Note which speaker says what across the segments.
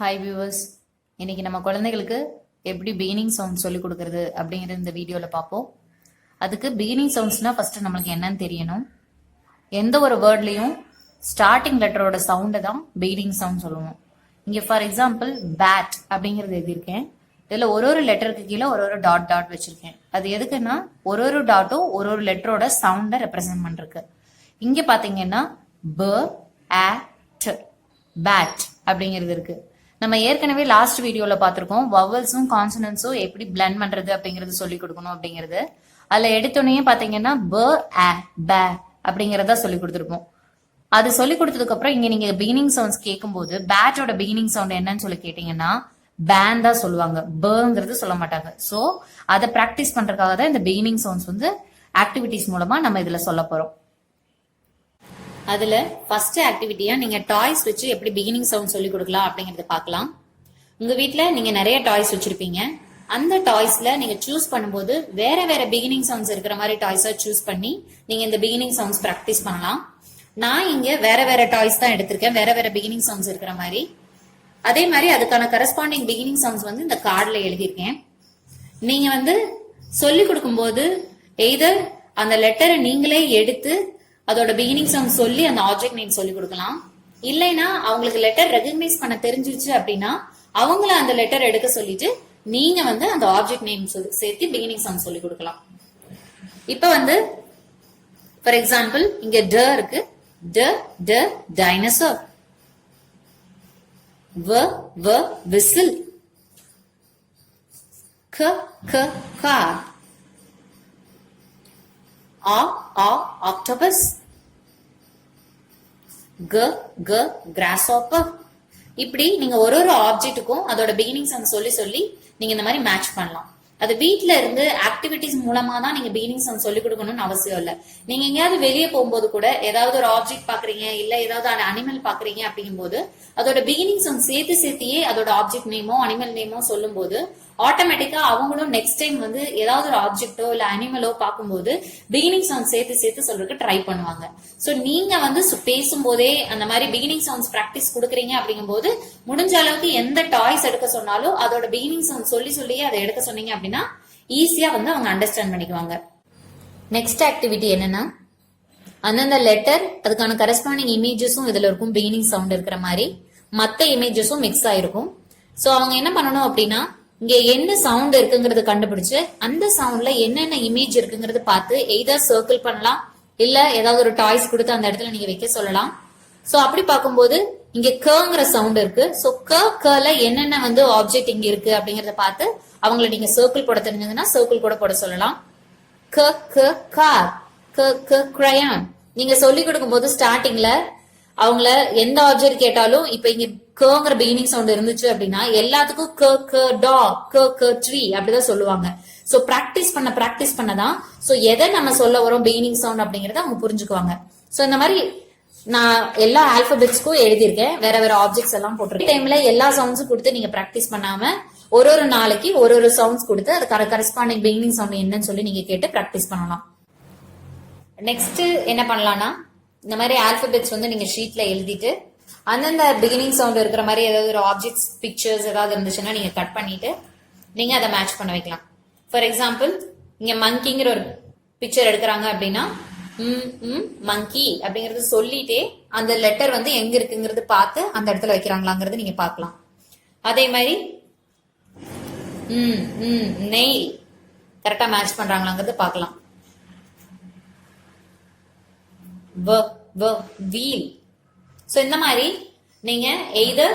Speaker 1: Hi viewers, இன்னைக்கு நம்ம குழந்தைகளுக்கு எப்படி பீனிங் சவுண்ட் சொல்லி கொடுக்கறது அப்படிங்கிறது இந்த வீடியோவில் பார்ப்போம். அதுக்கு பீனிங் சவுண்ட்ஸ்னா ஃபர்ஸ்ட் நம்மளுக்கு என்னன்னு தெரியணும். எந்த ஒரு வேர்ட்லையும் ஸ்டார்டிங் லெட்டரோட சவுண்டை தான் பீனிங் சவுண்ட் சொல்லுவோம். இங்கே ஃபார் எக்ஸாம்பிள் பேட் அப்படிங்கிறது எழுதியிருக்கேன். இதில் ஒரு லெட்டருக்கு கீழே ஒரு டாட் டாட் வச்சிருக்கேன். அது எதுக்குன்னா ஒரு டாட்டும் ஒரு லெட்டரோட சவுண்டை ரெப்ரசென்ட் பண்ணிருக்கு. இங்கே பார்த்தீங்கன்னா ப ஆ ட் பேட் அப்படிங்கிறது இருக்கு. நம்ம ஏற்கனவே லாஸ்ட் வீடியோல பார்த்திருக்கோம் வவல்ஸும் கான்சனன்ஸும் எப்படி பிளண்ட் பண்றது அப்படிங்கறது சொல்லி கொடுக்கணும் அப்படிங்கிறது. அதுல எடுத்தோடனே பாத்தீங்கன்னா ப ஆ ப அப்படிங்கறத சொல்லி கொடுத்துருப்போம். அது சொல்லி கொடுத்ததுக்கு அப்புறம் இங்க நீங்க பீனிங் சவுண்ட்ஸ் கேட்கும்போது பேட்டோட பீனிங் சவுண்ட் என்னன்னு சொல்லி கேட்டீங்கன்னா பேன் தான் சொல்லுவாங்க, பங்கிறது சொல்ல மாட்டாங்க. சோ அதை பிராக்டிஸ் பண்றதுக்காக தான் இந்த பீனிங் சவுண்ட்ஸ் ஆக்டிவிட்டிஸ் மூலமா நம்ம இதுல சொல்ல போறோம். அதுல ஃபர்ஸ்ட் ஆக்டிவிட்டியா நீங்க டாய்ஸ் வச்சு எப்படி பிகினிங் சவுண்ட் சொல்லி கொடுக்கலாம் அப்படிங்கறத பார்க்கலாம். உங்க வீட்ல நீங்க நிறைய டாய்ஸ் வச்சிருப்பீங்க. அந்த டாய்ஸ்ல நீங்க சூஸ் பண்ணும்போது வேற வேற பிகினிங் சவுண்ட்ஸ் இருக்கிற மாதிரி டாய்ஸா சூஸ் பண்ணி நீங்க இந்த பிகினிங் சவுண்ட்ஸ் பிராக்டிஸ் பண்ணலாம். நான் இங்க வேற வேற டாய்ஸ் தான் எடுத்திருக்கேன், வேற வேற பிகினிங் சவுண்ட்ஸ் இருக்கிற மாதிரி. அதே மாதிரி அதுக்கான கரஸ்பாண்டிங் பிகினிங் சவுண்ட்ஸ் இந்த கார்டுல எழுதியிருக்கேன். நீங்க சொல்லி கொடுக்கும்போது எய்தர் அந்த லெட்டரை நீங்களே எடுத்து அதோட பிகினிங் சவுண்ட் சொல்லி அந்த ஆப்ஜெக்ட் நேம் சொல்லி கொடுக்கலாம். இல்லைன்னா அவங்களுக்கு லெட்டர் ரெகக்னைஸ் பண்ண தெரிஞ்சிருச்சு அப்படின்னா அவங்கள அந்த லெட்டர் எடுக்க சொல்லிட்டு நீங்க அந்த ஆப்ஜெக்ட் நேம் சேர்த்து பிகினிங் சவுண்ட் சொல்லி கொடுக்கலாம். இப்ப ஃபார் எக்ஸாம்பிள் இங்க ட இருக்கு. ட ட டைனோசர். வ வ விசில். க க car. A octopus. G grasshopper. இப்படி நீங்க ஒரு ஆப்ஜெக்ட்டுக்கும் அதோட பிகினிங் சவுண்ட் சொல்லி சொல்லி நீங்க இந்த மாதிரி மேட்ச் பண்ணலாம். அது வீட்ல இருந்து ஆக்டிவிட்டிஸ் மூலமா தான் நீங்க பிகினிங் சவுண்ட் சொல்லி கொடுக்கணும்னு அவசியம் இல்ல. நீங்க எங்கேயாவது வெளியே போகும்போது கூட ஏதாவது ஒரு ஆப்ஜெக்ட் பாக்குறீங்க இல்ல ஏதாவது அனிமல் பாக்குறீங்க அப்படிங்கும் போது அதோட பிகினிங் சவுண்ட் சேர்த்தியே அதோட ஆப்ஜெக்ட் நேமோ அனிமல் நேமோ சொல்லும் போது ஆட்டோமேட்டிக்கா அவங்களும் நெக்ஸ்ட் டைம் ஏதாவது ஒரு ஆப்ஜெக்டோ இல்ல அனிமலோ பார்க்கும்போது பிகினிங் சவுண்ட் சேர்த்து சொல்றதுக்கு ட்ரை பண்ணுவாங்க. சோ நீங்க பேசும்போதே அந்த மாதிரி பிகினிங் சவுண்ட்ஸ் பிராக்டிஸ் கொடுக்குறீங்க அப்படிங்கும் போது முடிஞ்ச அளவுக்கு எந்த டாய்ஸ் எடுக்க சொன்னாலும் அதோட பிகினிங் சவுண்ட் சொல்லியே அதை எடுக்க சொன்னீங்க அப்படின்னா ஈஸியா அவங்க அண்டர்ஸ்டாண்ட் பண்ணிக்குவாங்க. நெக்ஸ்ட் ஆக்டிவிட்டி என்னன்னா அந்தந்த லெட்டர் அதுக்கான கரஸ்பாண்டிங் இமேஜஸும் இதுல இருக்கும். பிகினிங் சவுண்ட் இருக்கிற மாதிரி மத்த இமேஜஸும் மிக்ஸ் ஆயிருக்கும். சோ அவங்க என்ன பண்ணணும் அப்படின்னா இங்க என்ன சவுண்ட் இருக்குங்கிறது கண்டுபிடிச்சு அந்த சவுண்ட்ல என்னென்ன இமேஜ் இருக்குங்கிறது பார்த்து எய்தர் சர்க்கிள் பண்ணலாம் இல்ல ஏதாவது ஒரு டாய்ஸ் கொடுத்து அந்த இடத்துல நீங்க வைக்க சொல்லலாம். சோ அப்படி பார்க்கும்போது இங்க கங்கிற சவுண்ட் இருக்கு. சோ கல என்னென்ன ஆப்ஜெக்ட் இங்க இருக்கு அப்படிங்கறத பார்த்து அவங்களை நீங்க சர்க்கிள் போட தெரிஞ்சதுன்னா சர்க்கிள் கூட போட சொல்லலாம். கார். கிரையான். நீங்க சொல்லி கொடுக்கும் போது ஸ்டார்டிங்ல அவங்கள எந்த ஆப்ஜெக்ட் கேட்டாலும் இப்ப இங்க கங்கிற பிகினிங் சவுண்ட் இருந்துச்சு அப்படின்னா எல்லாத்துக்கும் ட்ரீ அப்படிதான் சொல்லுவாங்க. சோ பிராக்டிஸ் பண்ணதான் சோ எதை நம்ம சொல்ல வரோம் பிகினிங் சவுண்ட் அப்படிங்கறத அவங்க புரிஞ்சுக்குவாங்க. சோ இந்த மாதிரி நான் எல்லா ஆல்பபெட்ஸ்க்கும் எழுதியிருக்கேன், வேற வேற ஆப்ஜெக்ட்ஸ் எல்லாம் போட்டிருக்கேன். டைம்ல எல்லா சவுண்ட்ஸும் கொடுத்து நீங்க பிராக்டிஸ் பண்ணாம ஒரு நாளைக்கு ஒரு சவுண்ட்ஸ் கொடுத்து அது கரஸ்பாண்டிங் பிகினிங் சவுண்ட் என்னன்னு சொல்லி நீங்க கேட்டு பிராக்டிஸ் பண்ணலாம். நெக்ஸ்ட் என்ன பண்ணலாம்னா இந்த மாதிரி ஆல்பபெட்ஸ் நீங்க ஷீட்ல எழுதிட்டு அந்தந்த பிகினிங் சவுண்ட் இருக்கிற மாதிரி ஏதாவது ஒரு ஆப்ஜெக்ட்ஸ் பிக்சர்ஸ் ஏதாவது இருந்துச்சுன்னா நீங்க கட் பண்ணிட்டு நீங்க அதை மேட்ச் பண்ண வைக்கலாம். ஃபார் எக்ஸாம்பிள் இங்க மங்கிங்கிற ஒரு பிக்சர் எடுக்கிறாங்க அப்படின்னா மங்கி அப்படிங்கறது சொல்லிட்டே அந்த லெட்டர் எங்க இருக்குங்கிறது பார்த்து அந்த இடத்துல வைக்கிறாங்களாங்கிறது நீங்க பார்க்கலாம். அதே மாதிரி நெய் கரெக்டா மேட்ச் பண்றாங்களாங்கிறது பார்க்கலாம். வீல். சோ இந்த மாதிரி நீங்க எய்தர்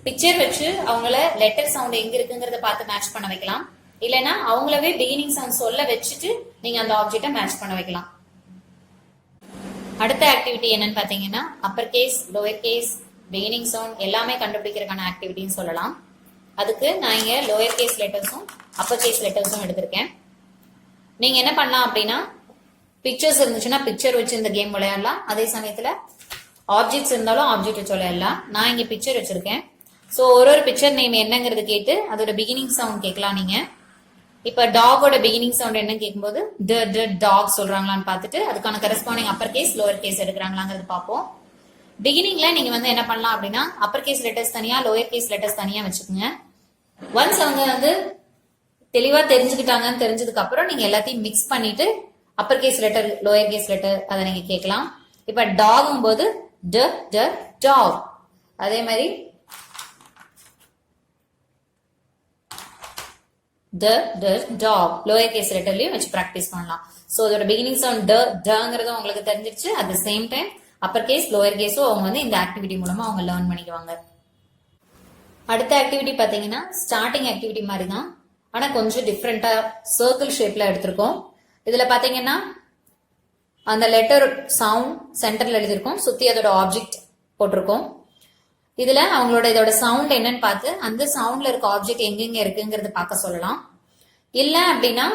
Speaker 1: பிக்சர் வச்சு அவங்கள லெட்டர் சவுண்ட் எங்க இருக்குங்கிறத பார்த்து மேட்ச் பண்ண வைக்கலாம், இல்லைன்னா அவங்களவே பிகினிங் சவுண்ட் சொல்ல வச்சுட்டு நீங்க அந்த ஆப்ஜெக்ட மேட்ச் பண்ண வைக்கலாம். அடுத்த ஆக்டிவிட்டி என்னன்னு பாத்தீங்கன்னா upper case lower case beginning sound எல்லாமே கண்டுபிடிக்கிறதுக்கான ஆக்டிவிட்டின்னு சொல்லலாம். அதுக்கு நான் இங்க லோயர் கேஸ் லெட்டர்ஸும் அப்பர் கேஸ் லெட்டர்ஸும் எடுத்திருக்கேன். நீங்க என்ன பண்ணலாம் அப்படின்னா பிக்சர்ஸ் இருந்துச்சுன்னா பிக்சர் வச்சு இந்த கேம் விளையாடலாம். அதே சமயத்துல ஆப்ஜெக்ட்ஸ் இருந்தாலும் ஆப்ஜெக்ட் வச்சு விளையாடலாம். நான் இங்க பிக்சர் வச்சிருக்கேன். சோ ஒரு பிக்சர் நேம் என்னங்கிறது கேட்டு அதோட பிகினிங் சவுண்ட் கேட்கலாம். நீங்க இப்ப டாகோட பிகினிங் சவுண்ட் என்ன கேட்கும்போது டாக் சொல்றாங்களான்னு பார்த்துட்டு அதுக்கான corresponding upper case lower case எடுக்கிறாங்களாங்கிறது பார்ப்போம். பிகினிங்ல நீங்க வந்து என்ன பண்ணலாம் அப்படின்னா அப்பர் கேஸ் லெட்டர்ஸ் தனியா லோயர் கேஸ் லெட்டர்ஸ் தனியா வச்சுக்கோங்க. ஒன்ஸ் அவங்க வந்து தெளிவா தெரிஞ்சுக்கிட்டாங்கன்னு தெரிஞ்சதுக்கு அப்புறம் நீங்க எல்லாத்தையும் மிக்ஸ் பண்ணிட்டு upper case letter lower case letter அதை நீங்க கேட்கலாம். இப்ப டாகும் போது ட ட டாக், அதே மாதிரி த ட டாக் லோயர் கேஸ் லெட்டர்லயும் வச்சு பிராக்டிஸ் பண்ணலாம். சோ அதோட பிகினிங் சவுண்ட் ட டங்கிறது உங்களுக்கு தெரிஞ்சிருச்சு. At the same time upper case lower கேஸும் அவங்க வந்து இந்த ஆக்டிவிட்டி மூலமா அவங்க லேர்ன் பண்ணிக்குவாங்க. அடுத்த ஆக்டிவிட்டி பாத்தீங்கன்னா ஸ்டார்டிங் ஆக்டிவிட்டி மாதிரி தான், ஆனா கொஞ்சம் டிஃப்ரெண்டா சர்க்கிள் ஷேப்ல எடுத்திருக்கோம். இதுல பாத்தீங்கன்னா அந்த லெட்டர் சவுண்ட் சென்டர்ல எழுதிருக்கோம், சுத்தி அதோட ஆப்ஜெக்ட் போட்டிருக்கோம். இதுல அவங்களோட இதோட சவுண்ட் என்னன்னு பார்த்து அந்த சவுண்ட்ல இருக்க ஆப்ஜெக்ட் எங்கெங்க இருக்குங்கிறது பார்க்க சொல்லலாம். இல்ல அப்படின்னா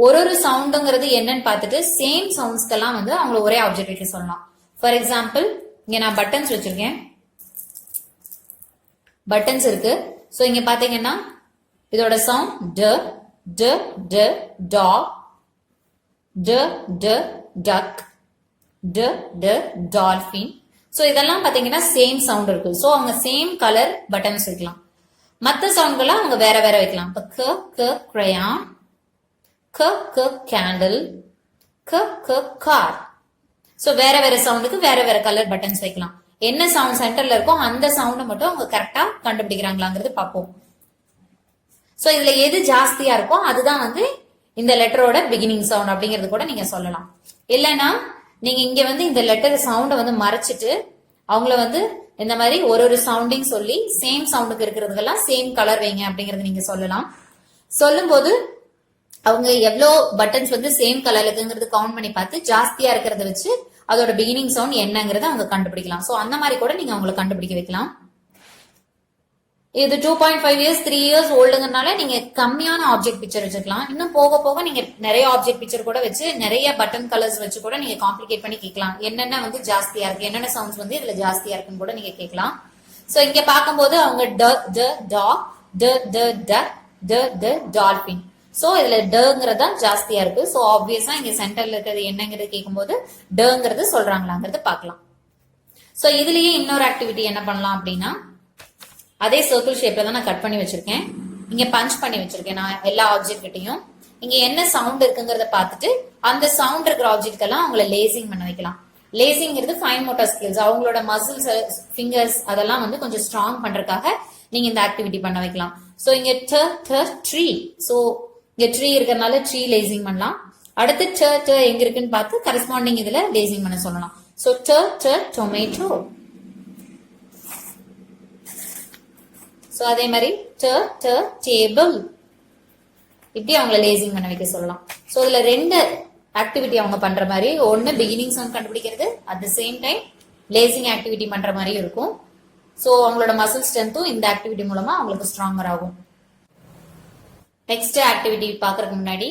Speaker 1: ஒரு சவுண்டுங்கிறது என்னன்னு பார்த்துட்டு சேம் சவுண்ட்ஸ்க்கெல்லாம் வந்து அவங்கள ஒரே ஆப்ஜெக்ட் வைக்க சொல்லலாம். ஃபார் எக்ஸாம்பிள் இங்க நான் பட்டன்ஸ் வச்சிருக்கேன், பட்டன்ஸ் இருக்கு. சோ இங்க பாத்தீங்கன்னா இதோட சவுண்ட் ட ட ட டாக், ட ட டக், ட ட டால்பின். சோ இதெல்லாம் பாத்தீங்கன்னா சேம் சவுண்ட் இருக்கு. சோ அவங்க சேம் கலர் பட்டன்ஸ் வைக்கலாம். மத்த சவுண்ட்களை அவங்க வேற வேற வைக்கலாம். இப்ப க க கிரையான், க க கேண்டில், க க கார். சோ வேற வேற சவுண்டுக்கு வேற வேற கலர் பட்டன்ஸ் வைக்கலாம். என்ன சவுண்ட் சென்டர்ல இருக்கோ அந்த சவுண்ட் மட்டும் அவங்க கரெக்டா கண்டுபிடிக்கிறாங்களாங்கிறது பார்ப்போம். சோ இதுல எது ஜாஸ்தியா இருக்கோ அதுதான் வந்து இந்த லெட்டரோட பிகினிங் சவுண்ட் அப்படிங்கிறது கூட நீங்க சொல்லலாம். இல்லைன்னா நீங்க இங்க வந்து இந்த லெட்டர் சவுண்டை வந்து மறைச்சிட்டு அவங்கள வந்து இந்த மாதிரி ஒரு சவுண்டிங் சொல்லி சேம் சவுண்டுக்கு இருக்கிறதுக்கெல்லாம் சேம் கலர் வைங்க அப்படிங்கறது நீங்க சொல்லலாம். சொல்லும் போது அவங்க எவ்வளோ பட்டன்ஸ் வந்து சேம் கலர்ல இருக்குங்கிறது கவுண்ட் பண்ணி பார்த்து ஜாஸ்தியா இருக்கிறத வச்சு அதோட பிகினிங் சவுண்ட் என்னங்கறத அவங்க கண்டுபிடிக்கலாம். சோ அந்த மாதிரி கூட நீங்க அவங்களை கண்டுபிடிக்க வைக்கலாம். இது 2.5 இயர்ஸ் 3 இயர்ஸ் ஓல்டுங்கறனால நீங்க கம்மியான ஆப்ஜெக்ட் பிக்சர் வச்சுக்கலாம். இன்னும் போக போக நீங்க நிறைய ஆப்ஜெக்ட் பிக்சர் கூட வச்சு நிறைய பட்டன் கலர்ஸ் வச்சு கூட நீங்க காம்ப்ளிகேட் பண்ணி கேட்கலாம். என்னென்ன வந்து ஜாஸ்தியா இருக்கு, என்னென்ன சவுண்ட்ஸ் வந்து இதுல ஜாஸ்தியா இருக்குன்னு கூட நீங்க கேட்கலாம். சோ இங்க பார்க்கும்போது அவங்க ட ட டாக், ட ட டக், ட ட டால்பின். சோ இதுல டங்கிறது தான் ஜாஸ்தியா இருக்கு. சோ ஆப்வியஸா இங்க சென்டர்ல இருக்கிறது என்னங்கிறது கேட்கும்போது டங்கிறது சொல்றாங்களாங்கிறது பார்க்கலாம். சோ இதுலயே இன்னொரு ஆக்டிவிட்டி என்ன பண்ணலாம் அப்படின்னா அதே சர்க்கிள் ஷேப்ல தான் நான் கட் பண்ணி வச்சிருக்கேன். இங்க பஞ்ச் பண்ணி வச்சிருக்கேன் நான் எல்லா ஆப்ஜெக்ட் கிட்டையும். இங்க என்ன சவுண்ட் இருக்குங்கிறத பார்த்துட்டு அந்த சவுண்ட் இருக்கிற ஆப்ஜெக்ட் எல்லாம் அவங்கள லேசிங் பண்ண வைக்கலாம். லேசிங்கிறது ஃபைன் மோட்டார் ஸ்கில்ஸ், அவங்களோட மசில்ஸ் ஃபிங்கர்ஸ் அதெல்லாம் வந்து கொஞ்சம் ஸ்ட்ராங் பண்றதுக்காக நீங்க இந்த ஆக்டிவிட்டி பண்ண வைக்கலாம். சோ இங்க ட ட ட்ரீ, சோ இங்க ட்ரீ இருக்கிறதுனால ட்ரீ லேசிங் பண்ணலாம். அடுத்து ட ட எங்க இருக்குன்னு பார்த்து கரஸ்பாண்டிங் இதுல லேசிங் பண்ண சொல்லலாம். சோ ட ட டொமேட்டோ. சோ அதே மாதிரி ட ட டேபிள், இப்படி அவங்கள லேசிங் பண்ண வைக்க சொல்லலாம். சோ இதுல ரெண்டு ஆக்டிவிட்டி அவங்க பண்ற மாதிரி, ஒன்னு பிகினிங் சவுண்ட் கண்டுபிடிக்கிறது, at the same time lacing activity பண்ற மாதிரி இருக்கும். சோ அவங்களோட மசில் ஸ்ட்ரென்த்தும் இந்த ஆக்டிவிட்டி மூலமா அவங்களுக்கு ஸ்ட்ராங்கர் ஆகும். நெக்ஸ்ட் ஆக்டிவிட்டி பாக்குறதுக்கு முன்னாடி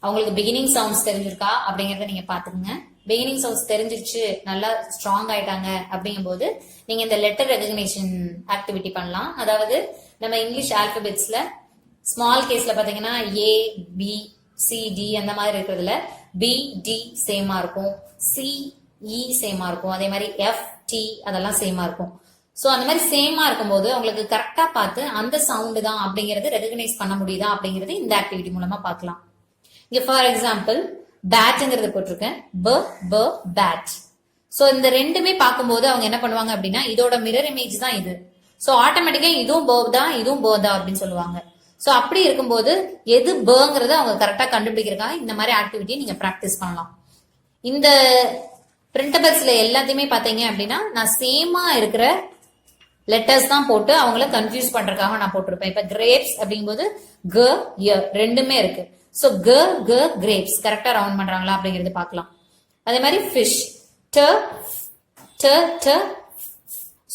Speaker 1: அவங்களுக்கு பிகினிங் சவுண்ட்ஸ் தெரிஞ்சிருக்கா அப்படிங்கறத நீங்க பாத்துக்கோங்க. பிகினிங் சவுண்ட்ஸ் தெரிஞ்சிருச்சு, நல்லா ஸ்ட்ராங் ஆயிட்டாங்க அப்படிங்கும் போது நீங்க இந்த லெட்டர் ரெகக்னிஷன் ஆக்டிவிட்டி பண்ணலாம். அதாவது நம்ம இங்கிலீஷ் ஆல்பபெட்ஸ்ல ஸ்மால் கேஸ்ல பாத்தீங்கன்னா ஏ பி சி டி அந்த மாதிரி இருக்கிறதுல பி டி சேமா இருக்கும், சி இ சேமா இருக்கும், அதே மாதிரி எஃப் டி அதெல்லாம் சேமா இருக்கும். சோ அந்த மாதிரி சேமா இருக்கும்போது உங்களுக்கு கரெக்டா பார்த்து அந்த சவுண்டு தான் அப்படிங்கறது ரெகக்னைஸ் பண்ண முடியுதா அப்படிங்கறது இந்த ஆக்டிவிட்டி மூலமா பார்க்கலாம். இங்க ஃபார் எக்ஸாம்பிள் பேட்ங்கிறது போட்டிருக்கேன், ப ப பேட். சோ இந்த ரெண்டுமே பார்க்கும்போது அவங்க என்ன பண்ணுவாங்க அப்படின்னா இதோட மிரர் இமேஜ் தான் இது. சோ ஆட்டோமேட்டிக்கா இதுவும் பர்தா இதுவும் பர்தா அப்படின்னு சொல்லுவாங்க. சோ அப்படி இருக்கும்போது எது பங்கிறத அவங்க கரெக்டா கண்டுபிடிக்கிறதுக்காக இந்த மாதிரி ஆக்டிவிட்டி நீங்க பிராக்டிஸ் பண்ணலாம். இந்த பிரிண்டபிள்ஸ்ல எல்லாத்தையுமே பாத்தீங்க அப்படின்னா நான் சேமா இருக்கிற லெட்டர்ஸ் தான் போட்டு அவங்கள கன்ஃபியூஸ் பண்றதுக்காக நான் போட்டிருப்பேன். இப்ப கிரேப்ஸ் அப்படிங்கும்போது க ய ரெண்டுமே இருக்கு. சோ க க கிரேப்ஸ் கரெக்டா ரவுண்ட் பண்றாங்களா அப்படிங்கறது பார்க்கலாம். அதே மாதிரி ஃபிஷ் ட ட ட.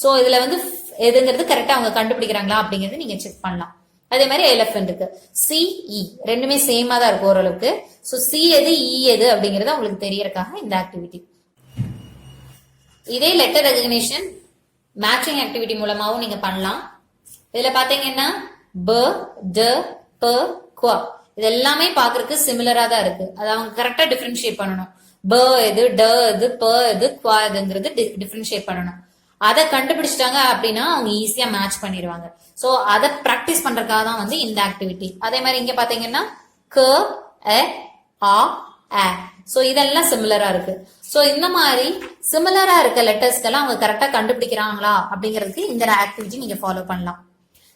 Speaker 1: சோ இதுல வந்து எதுங்கிறது கரெக்டா அவங்க கண்டுபிடிக்கிறாங்களா அப்படிங்கறது நீங்க செக் பண்ணலாம். அதே மாதிரி எலிஃபென்ட் இருக்கு, சி இ ரெண்டுமே சேமா தான் இருக்கு ஓரளவுக்கு. சோ சி எது இ எது அப்படிங்கறது அவங்களுக்கு தெரியறதுக்காக இந்த ஆக்டிவிட்டி. இதே லெட்டர் ரெகக்னிஷன் மேட்சிங் ஆக்டிவிட்டி மூலமாவும் நீங்க பண்ணலாம். இதுல பாத்தீங்கன்னா ப ட ப குவ இது எல்லாமே பாக்குறதுக்கு சிமிலரா தான் இருக்கு. அது அவங்க கரெக்டா டிஃபரன்ஷியேட் பண்ணணும். ப எது, ட எது, ப எது, குவா எதுங்கிறது டிஃபரன்ஷியேட் பண்ணணும். அதை கண்டுபிடிச்சிட்டாங்க அப்படின்னா அவங்க ஈஸியா மேட்ச் பண்ணிடுவாங்க. சோ அதை பிராக்டிஸ் பண்றதுக்காக தான் வந்து இந்த ஆக்டிவிட்டி. அதே மாதிரி இங்க பாத்தீங்கன்னா க, எ, ஆ, ஆ. சோ இதெல்லாம் சிமிலரா இருக்கு. சோ இந்த மாதிரி சிமிலரா இருக்க லெட்டர்ஸ்க்கெல்லாம் அவங்க கரெக்டா கண்டுபிடிக்கிறாங்களா அப்படிங்கிறதுக்கு இந்த ஆக்டிவிட்டி நீங்க ஃபாலோ பண்ணலாம்.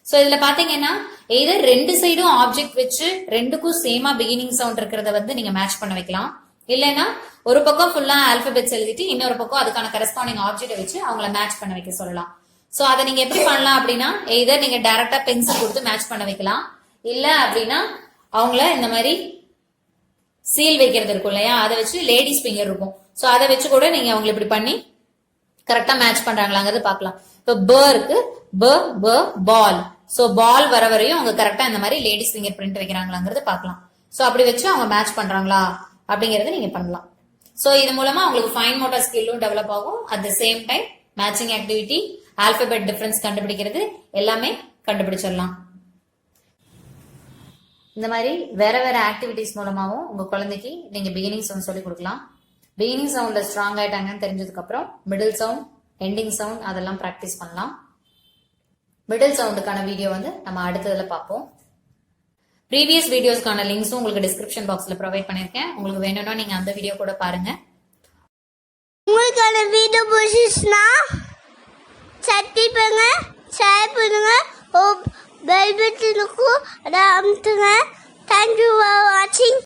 Speaker 1: சோ இதுல பாத்தீங்கன்னா எய்தர் ரெண்டு சைடும் ஆப்ஜெக்ட் வச்சு ரெண்டுக்கும் சேமா பிகினிங் சவுண்ட் இருக்கிறத வந்து நீங்க மேட்ச் பண்ண வைக்கலாம். இல்லைன்னா ஒரு பக்கம் ஃபுல்லா ஆல்பபெட்ஸ் எழுதிட்டு இன்னொரு பக்கம் அதுக்கான கரஸ்பாண்டிங் ஆப்ஜெக்ட் வச்சு அவங்கள மேட்ச் பண்ண வைக்க சொல்லலாம். சோ அதை நீங்க எப்படி பண்ணலாம் அப்படின்னா எய்தர் நீங்க டைரக்டா பென்சில் கொடுத்து மேட்ச் பண்ண வைக்கலாம். இல்ல அப்படின்னா அவங்கள இந்த மாதிரி சீல் வைக்கிறது இருக்கும் இல்லையா, அதை வச்சு லேடிஸ் ஃபிங்கர் இருக்கும். சோ அதை வச்சு கூட நீங்க அவங்களை இப்படி பண்ணி கரெக்டா மேட்ச் பண்றாங்களாங்கிறது பாக்கலாம். இப்போ ப இருக்கு, ப ப பால். சோ பால் வர வரையும் அவங்க கரெக்டா இந்த மாதிரி லேடிஸ் ஃபிங்கர் பிரிண்ட் வைக்கிறாங்களாங்கிறது பாக்கலாம். சோ அப்படி வச்சு அவங்க மேட்ச் பண்றாங்களா அப்படிங்கறத நீங்க பண்ணலாம். சோ இது மூலமா உங்களுக்கு ஃபைன் மோட்டார் ஸ்கில்லும் டெவலப் ஆகும். At the same time matching activity, alphabet difference கண்டுபிடிக்கிறது எல்லாமே கண்டுபிடிச்சிடலாம். இந்த மாதிரி வேற வேற ஆக்டிவிட்டிஸ் மூலமாவும் உங்க குழந்தைக்கு நீங்க பிகினிங் சவுண்ட் சொல்லி கொடுக்கலாம். பிகினிங் சவுண்ட்ல ஸ்ட்ராங் ஆயிட்டாங்கன்னு தெரிஞ்சதுக்கு அப்புறம் மிடில் சவுண்ட், எண்டிங் சவுண்ட் அதெல்லாம் பிராக்டிஸ் பண்ணலாம். மிடில் சவுண்டுக்கான வீடியோ வந்து நம்ம அடுத்ததுல பார்ப்போம். ப்ரீவியஸ் வீடியோஸ்க்கான லிங்க்ஸும் உங்களுக்கு டிஸ்கிரிப்ஷன் பாக்ஸ்ல ப்ரொவைட் பண்ணிருக்கேன். உங்களுக்கு வேணும்னா நீங்க அந்த வீடியோ கூட பாருங்க.
Speaker 2: உங்களுக்கான வீடியோ பிடிச்சிச்சுன்னா சப்ஸ்கிரைப் பண்ணுங்க, ஷேர் பண்ணுங்க, பெல் பட்டனுக்கும் அதை அமுத்துங்க. தேங்க்யூ ஃபார் வாட்சிங்.